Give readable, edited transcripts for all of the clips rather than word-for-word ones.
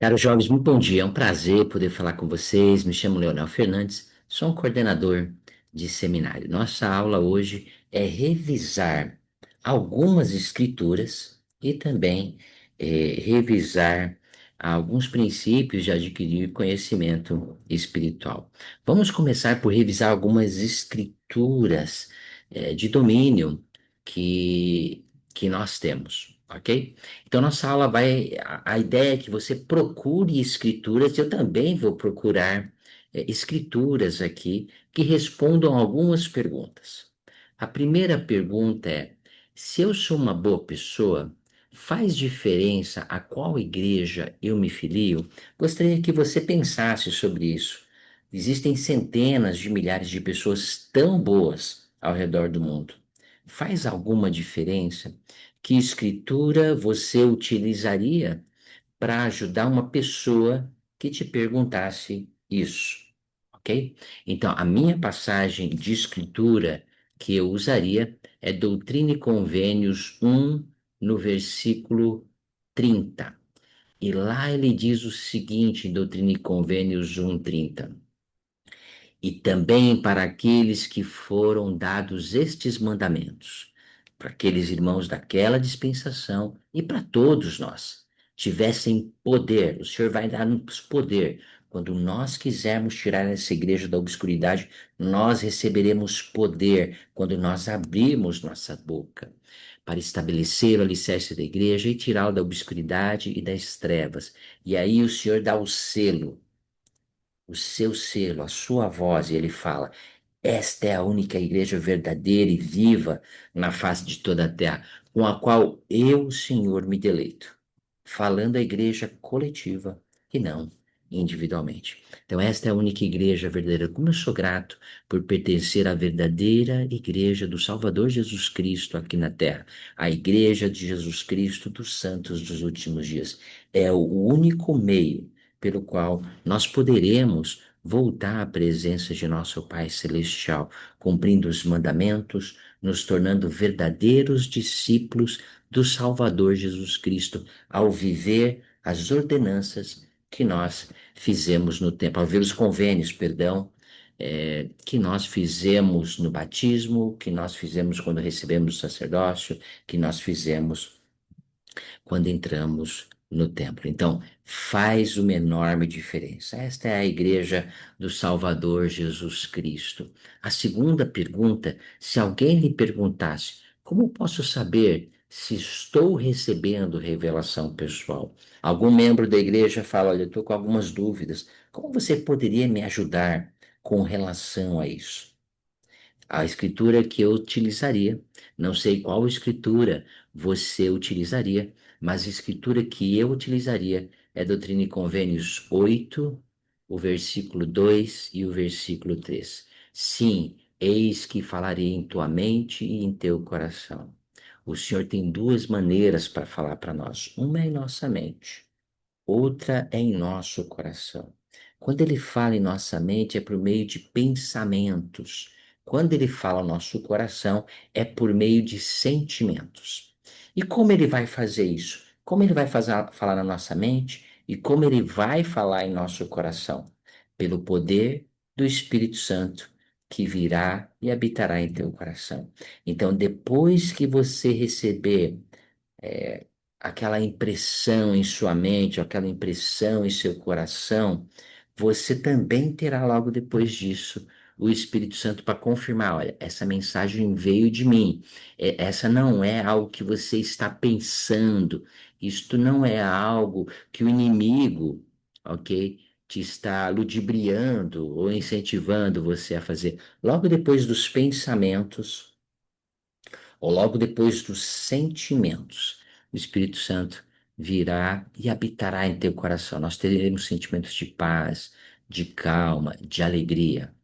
Caros jovens, muito bom dia. É um prazer poder falar com vocês. Me chamo Leonel Fernandes, sou um coordenador de seminário. Nossa aula hoje é revisar algumas escrituras e também revisar alguns princípios de adquirir conhecimento espiritual. Vamos começar por revisar algumas escrituras de domínio que, que nós temos, ok? Então, nossa aula vai. A ideia é que você procure escrituras, eu também vou procurar escrituras aqui que respondam algumas perguntas. A primeira pergunta é: se eu sou uma boa pessoa, faz diferença a qual igreja eu me filio? Gostaria que você pensasse sobre isso. Existem centenas de milhares de pessoas tão boas ao redor do mundo. Faz alguma diferença? Que escritura você utilizaria para ajudar uma pessoa que te perguntasse isso, ok? Então, a minha passagem de escritura que eu usaria é Doutrina e Convênios 1, no versículo 30. E lá ele diz o seguinte, em Doutrina e Convênios 1:30: e também para aqueles que foram dados estes mandamentos, para aqueles irmãos daquela dispensação e para todos nós, tivessem poder. O Senhor vai dar-nos poder. Quando nós quisermos tirar essa igreja da obscuridade, nós receberemos poder quando nós abrirmos nossa boca para estabelecer o alicerce da igreja e tirá-la da obscuridade e das trevas. E aí o Senhor dá o seu selo, a sua voz, e ele fala: esta é a única igreja verdadeira e viva na face de toda a terra, com a qual eu, o Senhor, me deleito. Falando a igreja coletiva e não individualmente. Então, esta é a única igreja verdadeira. Como eu sou grato por pertencer à verdadeira igreja do Salvador Jesus Cristo aqui na terra, a igreja de Jesus Cristo dos santos dos últimos dias. É o único meio pelo qual nós poderemos voltar à presença de nosso Pai Celestial, cumprindo os mandamentos, nos tornando verdadeiros discípulos do Salvador Jesus Cristo, ao viver as ordenanças que nós fizemos no tempo, ao ver os convênios, perdão, que nós fizemos no batismo, que nós fizemos quando recebemos o sacerdócio, que nós fizemos quando entramos no templo. Então, faz uma enorme diferença. Esta é a igreja do Salvador Jesus Cristo. A segunda pergunta: se alguém lhe perguntasse, como posso saber se estou recebendo revelação pessoal? Algum membro da igreja fala: olha, eu estou com algumas dúvidas. Como você poderia me ajudar com relação a isso? A escritura que eu utilizaria, não sei qual escritura você utilizaria, mas a escritura que eu utilizaria é Doutrina e Convênios 8, o versículo 2 e o versículo 3. Sim, eis que falarei em tua mente e em teu coração. O Senhor tem duas maneiras para falar para nós. Uma é em nossa mente, outra é em nosso coração. Quando ele fala em nossa mente, é por meio de pensamentos. Quando ele fala ao nosso coração, é por meio de sentimentos. E como ele vai fazer isso? Como ele vai falar na nossa mente e como ele vai falar em nosso coração? Pelo poder do Espírito Santo que virá e habitará em teu coração. Então, depois que você receber é, aquela impressão em sua mente, aquela impressão em seu coração, você também terá logo depois disso o Espírito Santo para confirmar: olha, essa mensagem veio de mim. Essa não é algo que você está pensando, isto não é algo que o inimigo, ok? Te está ludibriando ou incentivando você a fazer. Logo depois dos pensamentos, ou logo depois dos sentimentos, o Espírito Santo virá e habitará em teu coração. Nós teremos sentimentos de paz, de calma, de alegria.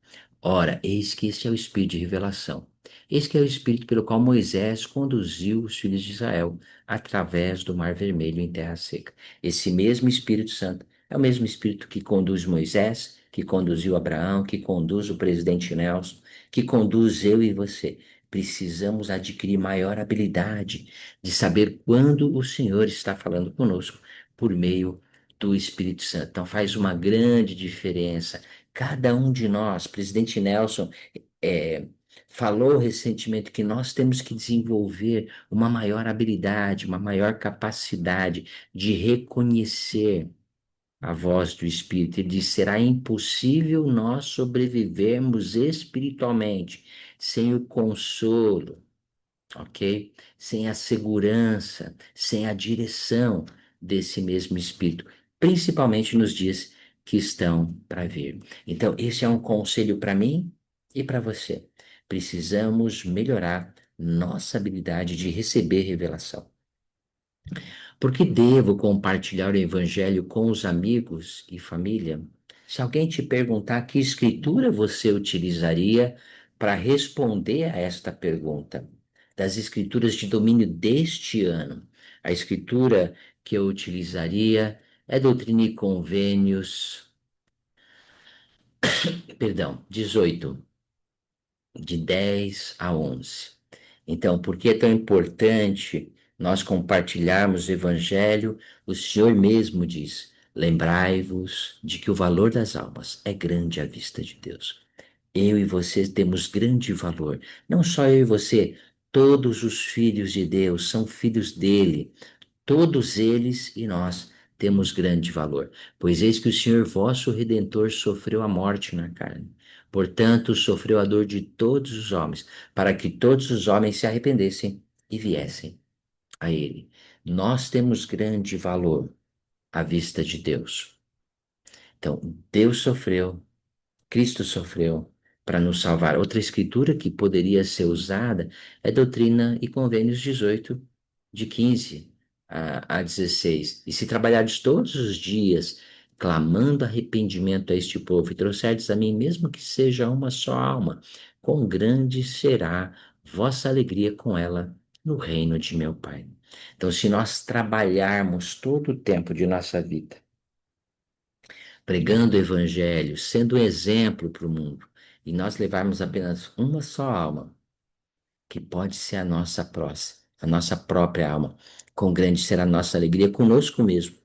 Ora, eis que este é o Espírito de revelação. Eis que é o Espírito pelo qual Moisés conduziu os filhos de Israel através do Mar Vermelho em terra seca. Esse mesmo Espírito Santo é o mesmo Espírito que conduz Moisés, que conduziu Abraão, que conduz o presidente Nelson, que conduz eu e você. Precisamos adquirir maior habilidade de saber quando o Senhor está falando conosco por meio do Espírito Santo. Então faz uma grande diferença. Cada um de nós, presidente Nelson, é, falou recentemente que nós temos que desenvolver uma maior habilidade, uma maior capacidade de reconhecer a voz do Espírito. Ele diz: será impossível nós sobrevivermos espiritualmente sem o consolo, ok? Sem a segurança, sem a direção desse mesmo Espírito, principalmente nos dias que estão para vir. Então, esse é um conselho para mim e para você. Precisamos melhorar nossa habilidade de receber revelação. Por que devo compartilhar o Evangelho com os amigos e família? Se alguém te perguntar que escritura você utilizaria para responder a esta pergunta, das escrituras de domínio deste ano, a escritura que eu utilizaria é Doutrina e Convênios, perdão, 18, de 10 a 11. Então, por que é tão importante nós compartilharmos o Evangelho? O Senhor mesmo diz: lembrai-vos de que o valor das almas é grande à vista de Deus. Eu e você temos grande valor. Não só eu e você, todos os filhos de Deus são filhos dele. Todos eles e nós temos grande valor, pois eis que o Senhor vosso Redentor sofreu a morte na carne. Portanto, sofreu a dor de todos os homens, para que todos os homens se arrependessem e viessem a Ele. Nós temos grande valor à vista de Deus. Então, Deus sofreu, Cristo sofreu para nos salvar. Outra escritura que poderia ser usada é Doutrina e Convênios 18, de 15 a 16. E se trabalhardes todos os dias, clamando arrependimento a este povo, e trouxerdes a mim, mesmo que seja uma só alma, quão grande será vossa alegria com ela no reino de meu Pai. Então, se nós trabalharmos todo o tempo de nossa vida, pregando o evangelho, sendo um exemplo para o mundo, e nós levarmos apenas uma só alma, que pode ser a nossa próxima, a nossa própria alma, quão grande será a nossa alegria conosco mesmo,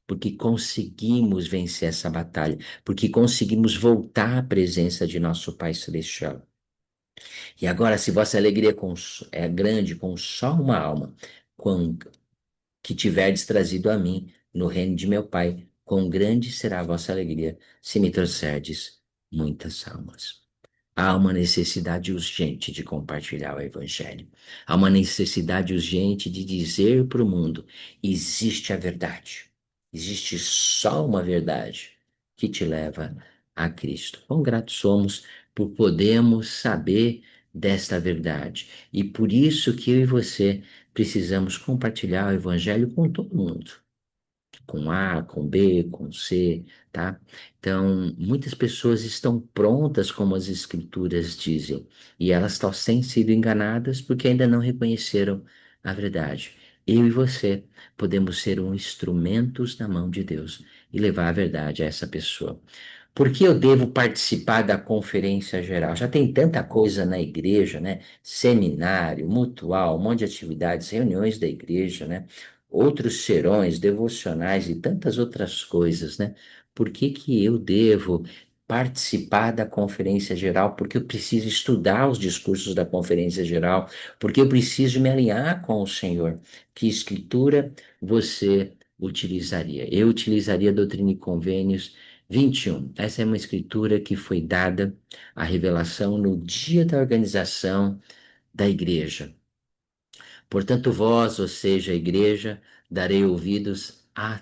porque conseguimos vencer essa batalha, porque conseguimos voltar à presença de nosso Pai Celestial. E agora, se vossa alegria é grande com só uma alma, que tiverdes trazido a mim no reino de meu Pai, quão grande será a vossa alegria se me trouxerdes muitas almas. Há uma necessidade urgente de compartilhar o Evangelho. Há uma necessidade urgente de dizer para o mundo: existe a verdade. Existe só uma verdade que te leva a Cristo. Quão gratos somos por podermos saber desta verdade. E por isso que eu e você precisamos compartilhar o Evangelho com todo mundo, com A, com B, com C, tá? Então, muitas pessoas estão prontas, como as Escrituras dizem, e elas estão sem sido enganadas porque ainda não reconheceram a verdade. Eu e você podemos ser um instrumentos na mão de Deus e levar a verdade a essa pessoa. Por que eu devo participar da conferência geral? Já tem tanta coisa na igreja, né? Seminário, mutual, um monte de atividades, reuniões da igreja, né? Outros serões, devocionais e tantas outras coisas, né? Por que que eu devo participar da conferência geral? Porque eu preciso estudar os discursos da conferência geral, porque eu preciso me alinhar com o Senhor. Que escritura você utilizaria? Eu utilizaria Doutrina e Convênios 21. Essa é uma escritura que foi dada a revelação no dia da organização da igreja. Portanto, vós, ou seja, a igreja, darei ouvidos a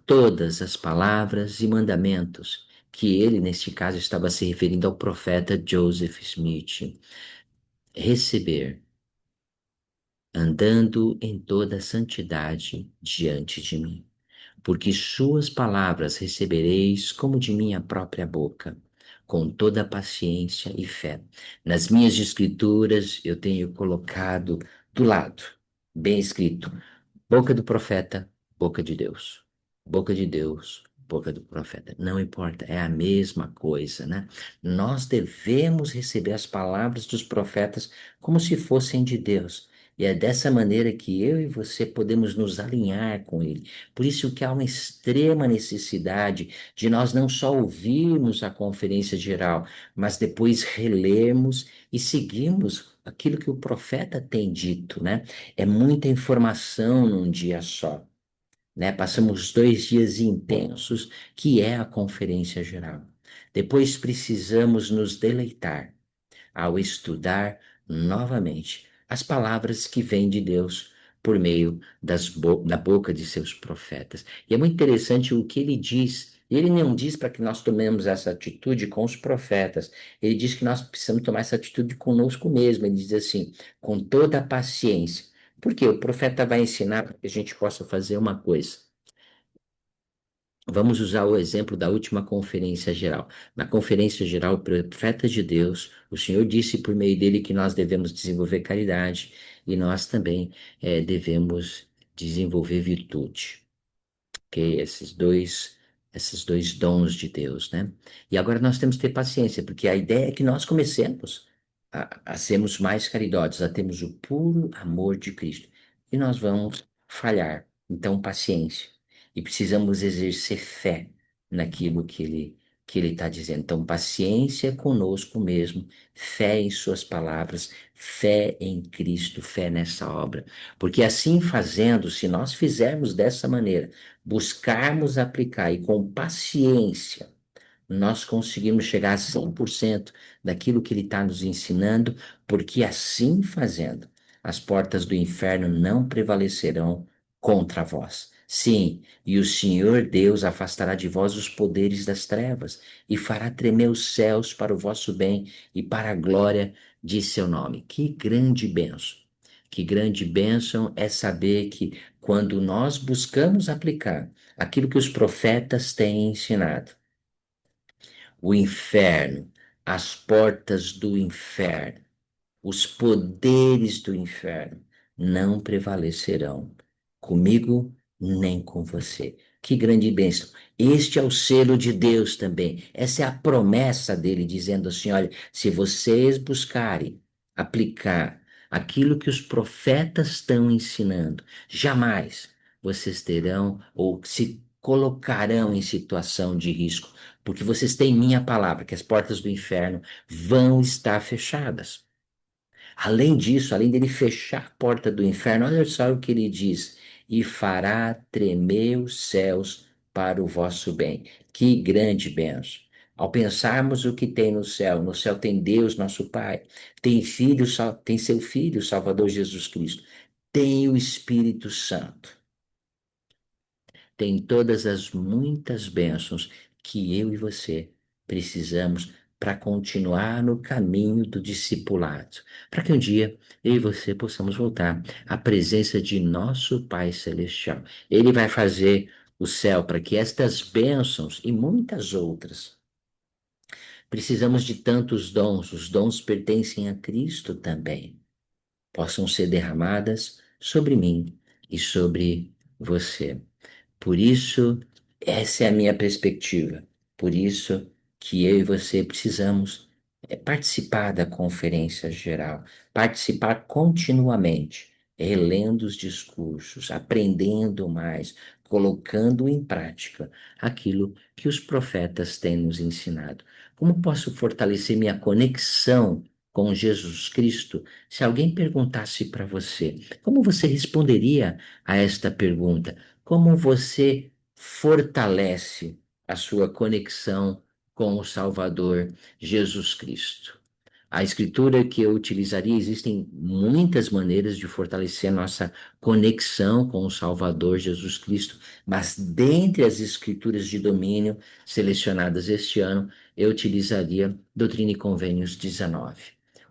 todas as palavras e mandamentos que ele, neste caso, estava se referindo ao profeta Joseph Smith. Receber, andando em toda santidade diante de mim, porque suas palavras recebereis como de minha própria boca, com toda paciência e fé. Nas minhas escrituras eu tenho colocado do lado, bem escrito, boca do profeta, boca de Deus. Boca de Deus, boca do profeta. Não importa, é a mesma coisa, né? Nós devemos receber as palavras dos profetas como se fossem de Deus. E é dessa maneira que eu e você podemos nos alinhar com Ele. Por isso que há uma extrema necessidade de nós não só ouvirmos a conferência geral, mas depois relermos e seguirmos aquilo que o profeta tem dito, né? É muita informação num dia só, né? Passamos 2 dias intensos, que é a conferência geral. Depois precisamos nos deleitar ao estudar novamente as palavras que vêm de Deus por meio da boca de seus profetas. E é muito interessante o que ele diz. Ele não diz para que nós tomemos essa atitude com os profetas. Ele diz que nós precisamos tomar essa atitude conosco mesmo. Ele diz assim, com toda a paciência. Porque o profeta vai ensinar para que a gente possa fazer uma coisa. Vamos usar o exemplo da última conferência geral. Na conferência geral, o profeta de Deus, o Senhor disse por meio dele que nós devemos desenvolver caridade e nós também devemos desenvolver virtude, ok? Esses dois dons de Deus, né? E agora nós temos que ter paciência, porque a ideia é que nós comecemos a sermos mais caridosos, a termos o puro amor de Cristo. E nós vamos falhar. Então, paciência. E precisamos exercer fé naquilo que ele está dizendo. Então, paciência conosco mesmo, fé em Suas palavras, fé em Cristo, fé nessa obra. Porque assim fazendo, se nós fizermos dessa maneira, buscarmos aplicar e com paciência, nós conseguimos chegar a 100% daquilo que ele está nos ensinando, porque assim fazendo, as portas do inferno não prevalecerão contra vós. Sim, e o Senhor Deus afastará de vós os poderes das trevas e fará tremer os céus para o vosso bem e para a glória de seu nome. Que grande bênção! Que grande bênção é saber que quando nós buscamos aplicar aquilo que os profetas têm ensinado, o inferno, as portas do inferno, os poderes do inferno não prevalecerão comigo nem com você. Que grande bênção. Este é o selo de Deus também. Essa é a promessa dele, dizendo assim: olha, se vocês buscarem aplicar aquilo que os profetas estão ensinando, jamais vocês terão ou se colocarão em situação de risco, porque vocês têm minha palavra, que as portas do inferno vão estar fechadas. Além disso, além dele fechar a porta do inferno, olha só o que ele diz: e fará tremer os céus para o vosso bem. Que grande bênção! Ao pensarmos o que tem no céu tem Deus, nosso Pai, tem filho, tem seu Filho, Salvador Jesus Cristo, tem o Espírito Santo, tem todas as muitas bênçãos que eu e você precisamos para continuar no caminho do discipulado, para que um dia eu e você possamos voltar à presença de nosso Pai Celestial. Ele vai fazer o céu para que estas bênçãos e muitas outras, precisamos de tantos dons, os dons pertencem a Cristo também, possam ser derramadas sobre mim e sobre você. Por isso, essa é a minha perspectiva. Por isso que eu e você precisamos participar da conferência geral, participar continuamente, relendo os discursos, aprendendo mais, colocando em prática aquilo que os profetas têm nos ensinado. Como posso fortalecer minha conexão com Jesus Cristo? Se alguém perguntasse para você, como você responderia a esta pergunta? Como você fortalece a sua conexão com o Salvador Jesus Cristo? A escritura que eu utilizaria, existem muitas maneiras de fortalecer nossa conexão com o Salvador Jesus Cristo, mas dentre as escrituras de domínio selecionadas este ano, eu utilizaria Doutrina e Convênios 19,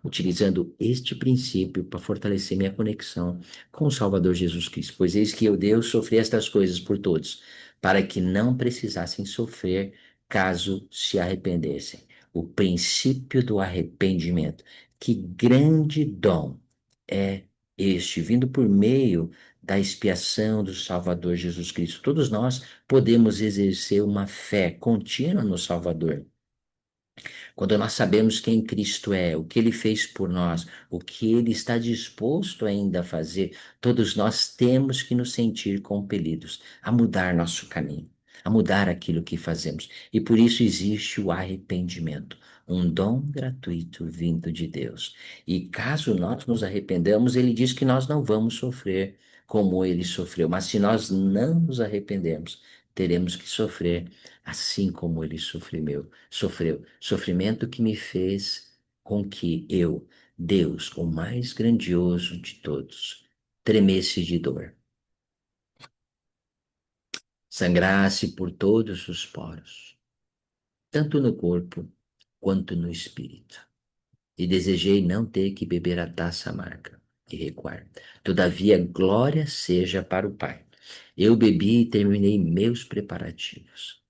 utilizando este princípio para fortalecer minha conexão com o Salvador Jesus Cristo. Pois eis que eu, Deus, sofri estas coisas por todos, para que não precisassem sofrer caso se arrependessem. O princípio do arrependimento. Que grande dom é este, vindo por meio da expiação do Salvador Jesus Cristo. Todos nós podemos exercer uma fé contínua no Salvador. Quando nós sabemos quem Cristo é, o que ele fez por nós, o que ele está disposto ainda a fazer, todos nós temos que nos sentir compelidos a mudar nosso caminho, a mudar aquilo que fazemos. E por isso existe o arrependimento, um dom gratuito vindo de Deus. E caso nós nos arrependamos, ele diz que nós não vamos sofrer como ele sofreu, mas se nós não nos arrependermos, teremos que sofrer assim como ele sofreu, sofrimento que me fez com que eu, Deus, o mais grandioso de todos, tremesse de dor, sangrasse por todos os poros, tanto no corpo quanto no espírito. E desejei não ter que beber a taça amarga e recuar. Todavia, glória seja para o Pai. Eu bebi e terminei meus preparativos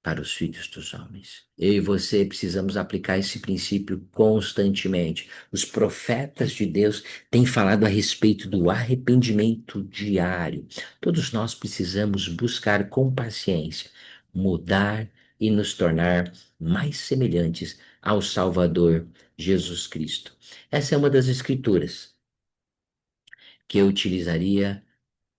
para os filhos dos homens. Eu e você precisamos aplicar esse princípio constantemente. Os profetas de Deus têm falado a respeito do arrependimento diário. Todos nós precisamos buscar com paciência mudar e nos tornar mais semelhantes ao Salvador Jesus Cristo. Essa é uma das escrituras que eu utilizaria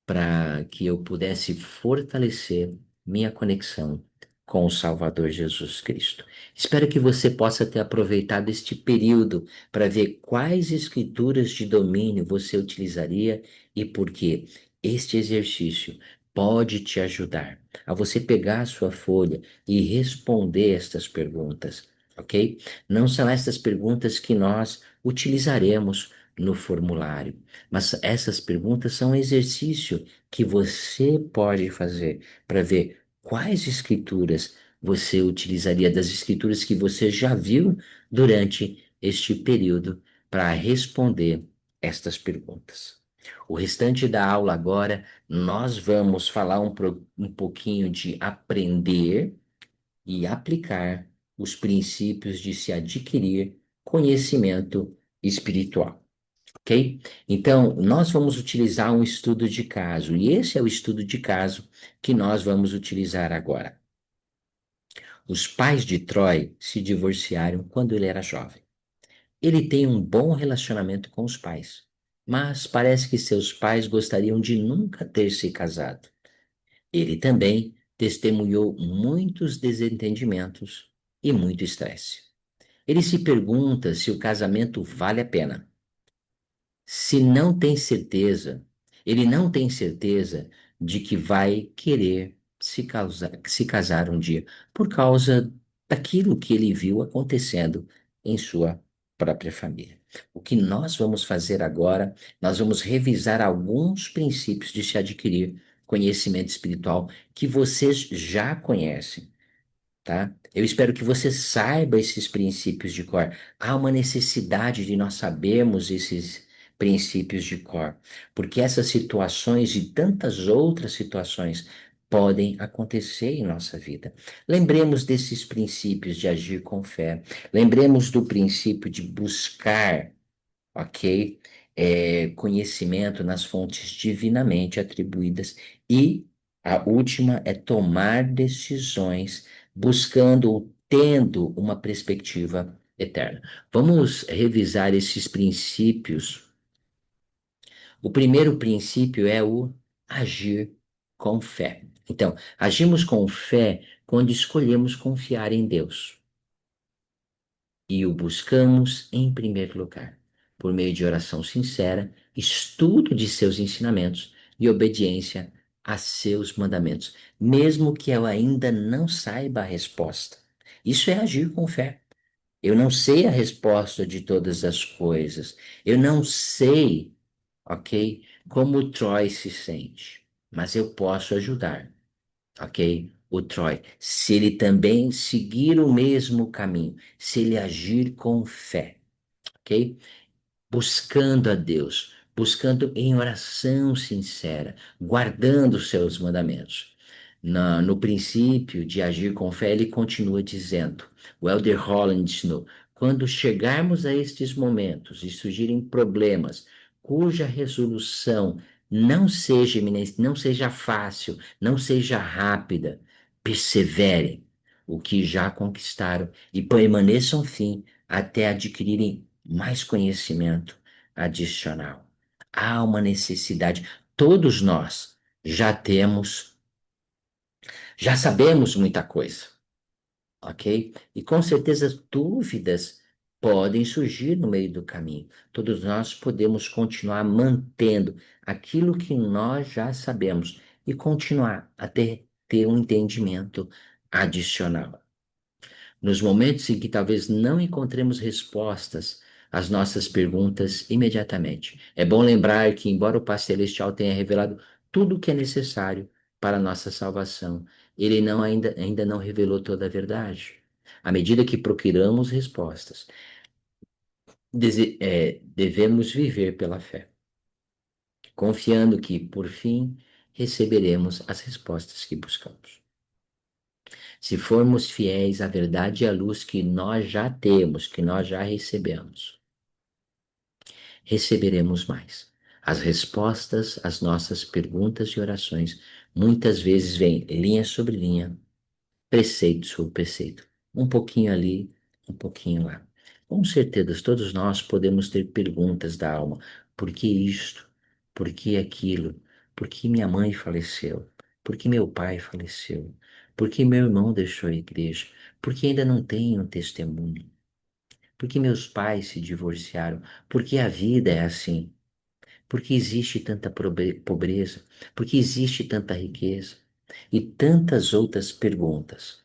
para que eu pudesse fortalecer minha conexão com o Salvador Jesus Cristo. Espero que você possa ter aproveitado este período para ver quais escrituras de domínio você utilizaria e por quê. Este exercício pode te ajudar a você pegar a sua folha e responder estas perguntas, ok? Não são estas perguntas que nós utilizaremos no formulário, mas essas perguntas são um exercício que você pode fazer para ver quais escrituras você utilizaria das escrituras que você já viu durante este período para responder estas perguntas. O restante da aula agora, nós vamos falar um pouquinho de aprender e aplicar os princípios de se adquirir conhecimento espiritual. Ok? Então, nós vamos utilizar um estudo de caso, e esse é o estudo de caso que nós vamos utilizar agora. Os pais de Troy se divorciaram quando ele era jovem. Ele tem um bom relacionamento com os pais, mas parece que seus pais gostariam de nunca ter se casado. Ele também testemunhou muitos desentendimentos e muito estresse. Ele se pergunta se o casamento vale a pena. Se não tem certeza, ele não tem certeza de que vai querer se casar um dia, por causa daquilo que ele viu acontecendo em sua própria família. O que nós vamos fazer agora, nós vamos revisar alguns princípios de se adquirir conhecimento espiritual que vocês já conhecem, tá? Eu espero que você saiba esses princípios de cor. Há uma necessidade de nós sabermos esses princípios de cor, porque essas situações e tantas outras situações podem acontecer em nossa vida. Lembremos desses princípios de agir com fé. Lembremos do princípio de buscar, ok? Conhecimento nas fontes divinamente atribuídas. E a última é tomar decisões buscando ou tendo uma perspectiva eterna. Vamos revisar esses princípios. O primeiro princípio é o agir com fé. Então, agimos com fé quando escolhemos confiar em Deus e o buscamos em primeiro lugar, por meio de oração sincera, estudo de seus ensinamentos e obediência a seus mandamentos, mesmo que eu ainda não saiba a resposta. Isso é agir com fé. Eu não sei a resposta de todas as coisas. Eu não sei, ok, como o Troy se sente, mas eu posso ajudar, ok? O Troy, se ele também seguir o mesmo caminho, se ele agir com fé, ok? Buscando a Deus, buscando em oração sincera, guardando os seus mandamentos. No princípio de agir com fé, ele continua dizendo, o Elder Holland ensinou, quando chegarmos a estes momentos e surgirem problemas cuja resolução não seja iminente, não seja fácil, não seja rápida, perseverem, o que já conquistaram e permaneçam firmes até adquirirem mais conhecimento adicional. Há uma necessidade. Todos nós já temos, já sabemos muita coisa, ok? E com certeza dúvidas podem surgir no meio do caminho. Todos nós podemos continuar mantendo aquilo que nós já sabemos e continuar até ter um entendimento adicional. Nos momentos em que talvez não encontremos respostas às nossas perguntas imediatamente, é bom lembrar que, embora o Pai Celestial tenha revelado tudo o que é necessário para a nossa salvação, ele ainda não revelou toda a verdade. À medida que procuramos respostas, devemos viver pela fé, confiando que, por fim, receberemos as respostas que buscamos. Se formos fiéis à verdade e à luz que nós já temos, que nós já recebemos, receberemos mais. As respostas às nossas perguntas e orações muitas vezes vêm linha sobre linha, preceito sobre preceito, um pouquinho ali, um pouquinho lá. Com certeza, todos nós podemos ter perguntas da alma: por que isto? Por que aquilo? Por que minha mãe faleceu? Por que meu pai faleceu? Por que meu irmão deixou a igreja? Por que ainda não tenho um testemunho? Por que meus pais se divorciaram? Por que a vida é assim? Por que existe tanta pobreza? Por que existe tanta riqueza? E tantas outras perguntas.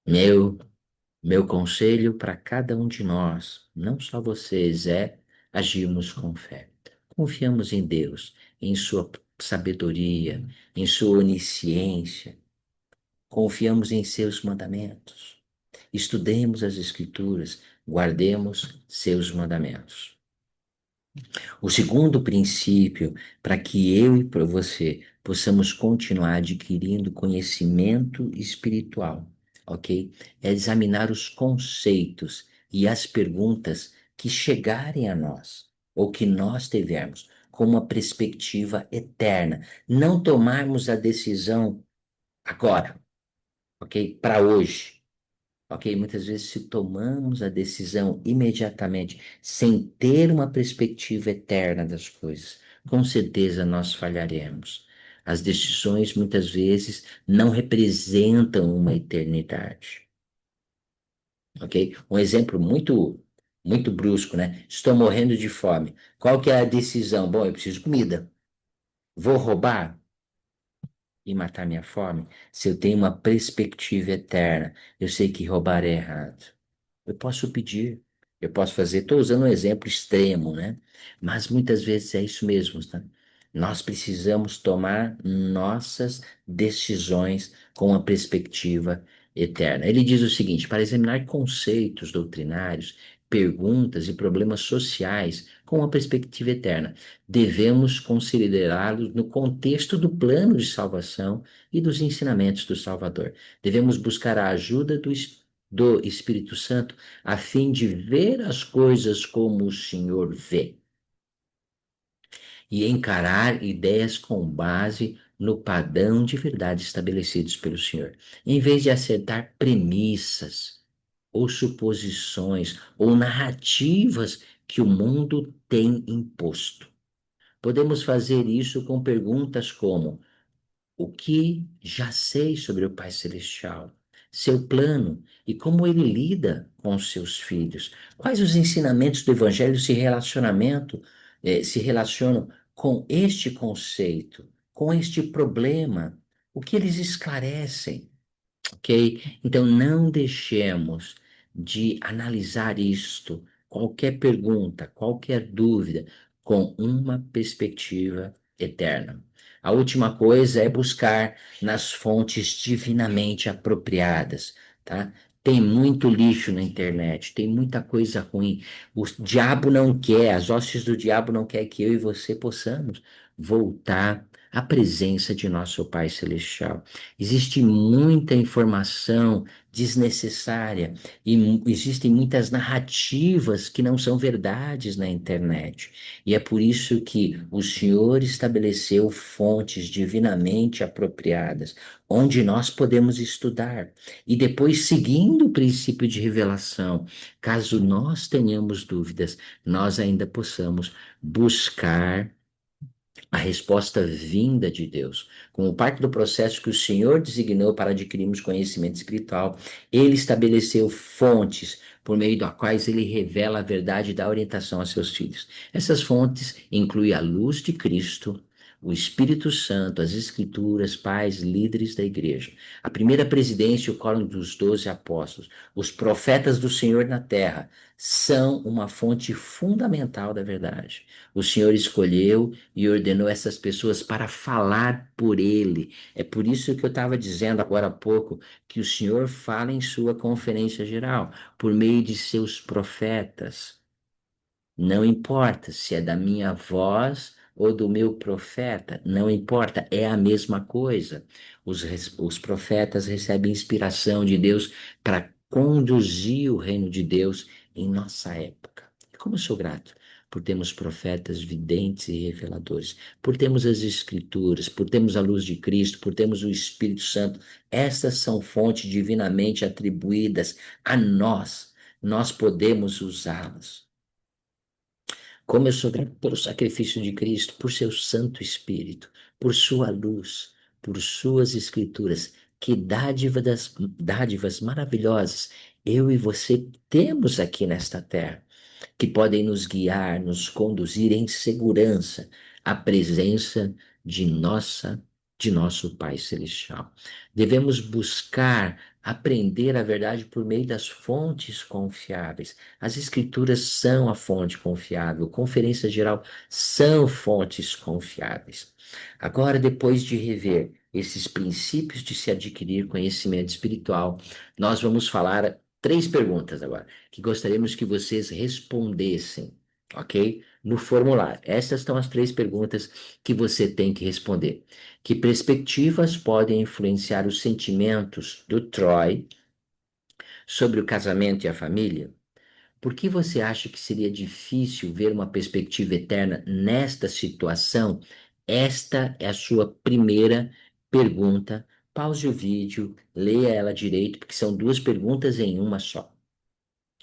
Meu Meu conselho para cada um de nós, não só vocês, é agirmos com fé. Confiamos em Deus, em sua sabedoria, em sua onisciência. Confiamos em seus mandamentos. Estudemos as Escrituras, guardemos seus mandamentos. O segundo princípio, para que eu e para você possamos continuar adquirindo conhecimento espiritual, ok? É examinar os conceitos e as perguntas que chegarem a nós, ou que nós tivermos, com uma perspectiva eterna. Não tomarmos a decisão agora, ok? Para hoje. Ok? Muitas vezes, se tomamos a decisão imediatamente, sem ter uma perspectiva eterna das coisas, com certeza nós falharemos. As decisões muitas vezes não representam uma eternidade. Ok? Um exemplo muito brusco, né? Estou morrendo de fome. Qual que é a decisão? Bom, eu preciso de comida. Vou roubar e matar minha fome? Se eu tenho uma perspectiva eterna, eu sei que roubar é errado. Eu posso pedir, eu posso fazer, estou usando um exemplo extremo, né? Mas muitas vezes é isso mesmo, tá? Nós precisamos tomar nossas decisões com uma perspectiva eterna. Ele diz o seguinte: para examinar conceitos doutrinários, perguntas e problemas sociais com uma perspectiva eterna, devemos considerá-los no contexto do plano de salvação e dos ensinamentos do Salvador. Devemos buscar a ajuda do Espírito Santo a fim de ver as coisas como o Senhor vê e encarar ideias com base no padrão de verdade estabelecidos pelo Senhor, em vez de acertar premissas ou suposições ou narrativas que o mundo tem imposto. Podemos fazer isso com perguntas como: o que já sei sobre o Pai Celestial, seu plano e como ele lida com os seus filhos? Quais os ensinamentos do Evangelho se relacionam com este conceito, com este problema? O que eles esclarecem? Ok? Então não deixemos de analisar isto, qualquer pergunta, qualquer dúvida, com uma perspectiva eterna. A última coisa é buscar nas fontes divinamente apropriadas, tá? Tem muito lixo na internet, tem muita coisa ruim. O diabo não quer, as hostes do diabo não quer que eu e você possamos voltar a presença de nosso Pai Celestial. Existe muita informação desnecessária e existem muitas narrativas que não são verdades na internet. E é por isso que o Senhor estabeleceu fontes divinamente apropriadas, onde nós podemos estudar. E depois, seguindo o princípio de revelação, caso nós tenhamos dúvidas, nós ainda possamos buscar a resposta vinda de Deus. Como parte do processo que o Senhor designou para adquirirmos conhecimento espiritual, ele estabeleceu fontes por meio das quais ele revela a verdade e dá orientação a seus filhos. Essas fontes incluem a luz de Cristo, o Espírito Santo, as Escrituras, pais, líderes da igreja, a primeira presidência e o quórum dos 12 apóstolos, os profetas do Senhor na terra, são uma fonte fundamental da verdade. O Senhor escolheu e ordenou essas pessoas para falar por ele. É por isso que eu estava dizendo agora há pouco que o Senhor fala em sua conferência geral, por meio de seus profetas. Não importa se é da minha voz ou do meu profeta, não importa, é a mesma coisa. Os profetas recebem inspiração de Deus para conduzir o reino de Deus em nossa época. E como eu sou grato por termos profetas videntes e reveladores, por termos as Escrituras, por termos a luz de Cristo, por termos o Espírito Santo. Essas são fontes divinamente atribuídas a nós. Nós podemos usá-las. Como eu sou grato pelo sacrifício de Cristo, por seu Santo Espírito, por sua luz, por suas Escrituras, que dádivas maravilhosas eu e você temos aqui nesta terra, que podem nos guiar, nos conduzir em segurança à presença de de nosso Pai Celestial. Devemos buscar aprender a verdade por meio das fontes confiáveis. As Escrituras são a fonte confiável, Conferência Geral são fontes confiáveis. Agora, depois de rever esses princípios de se adquirir conhecimento espiritual, nós vamos falar três perguntas agora que gostaríamos que vocês respondessem, ok? No formulário. Essas são as três perguntas que você tem que responder. Que perspectivas podem influenciar os sentimentos do Troy sobre o casamento e a família? Por que você acha que seria difícil ver uma perspectiva eterna nesta situação? Esta é a sua primeira pergunta. Pause o vídeo, leia ela direito, porque são duas perguntas em uma só.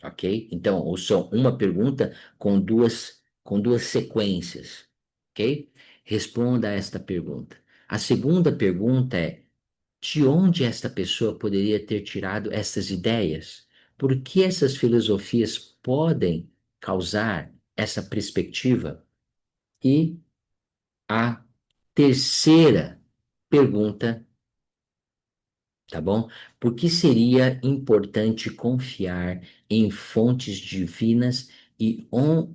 Ok? Então, ou só uma pergunta com duas sequências, ok? Responda a esta pergunta. A segunda pergunta é: de onde esta pessoa poderia ter tirado essas ideias? Por que essas filosofias podem causar essa perspectiva? E a terceira pergunta, tá bom? Por que seria importante confiar em fontes divinas e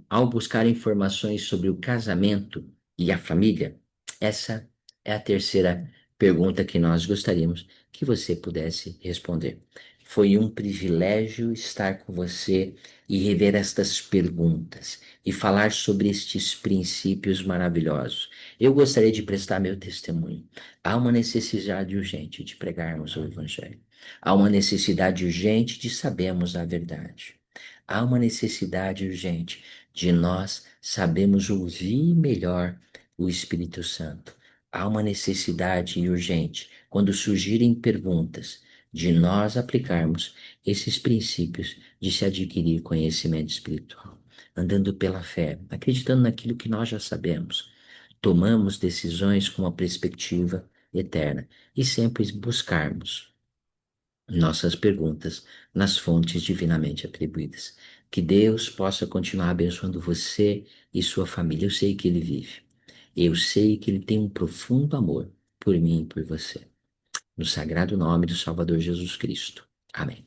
ao buscar informações sobre o casamento e a família? Essa é a terceira pergunta que nós gostaríamos que você pudesse responder. Foi um privilégio estar com você e rever estas perguntas e falar sobre estes princípios maravilhosos. Eu gostaria de prestar meu testemunho. Há uma necessidade urgente de pregarmos o Evangelho. Há uma necessidade urgente de sabermos a verdade. Há uma necessidade urgente de nós sabermos ouvir melhor o Espírito Santo. Há uma necessidade urgente, quando surgirem perguntas, de nós aplicarmos esses princípios de se adquirir conhecimento espiritual, andando pela fé, acreditando naquilo que nós já sabemos. Tomamos decisões com uma perspectiva eterna e sempre buscarmos nossas perguntas nas fontes divinamente atribuídas. Que Deus possa continuar abençoando você e sua família. Eu sei que Ele vive. Eu sei que Ele tem um profundo amor por mim e por você. No sagrado nome do Salvador Jesus Cristo. Amém.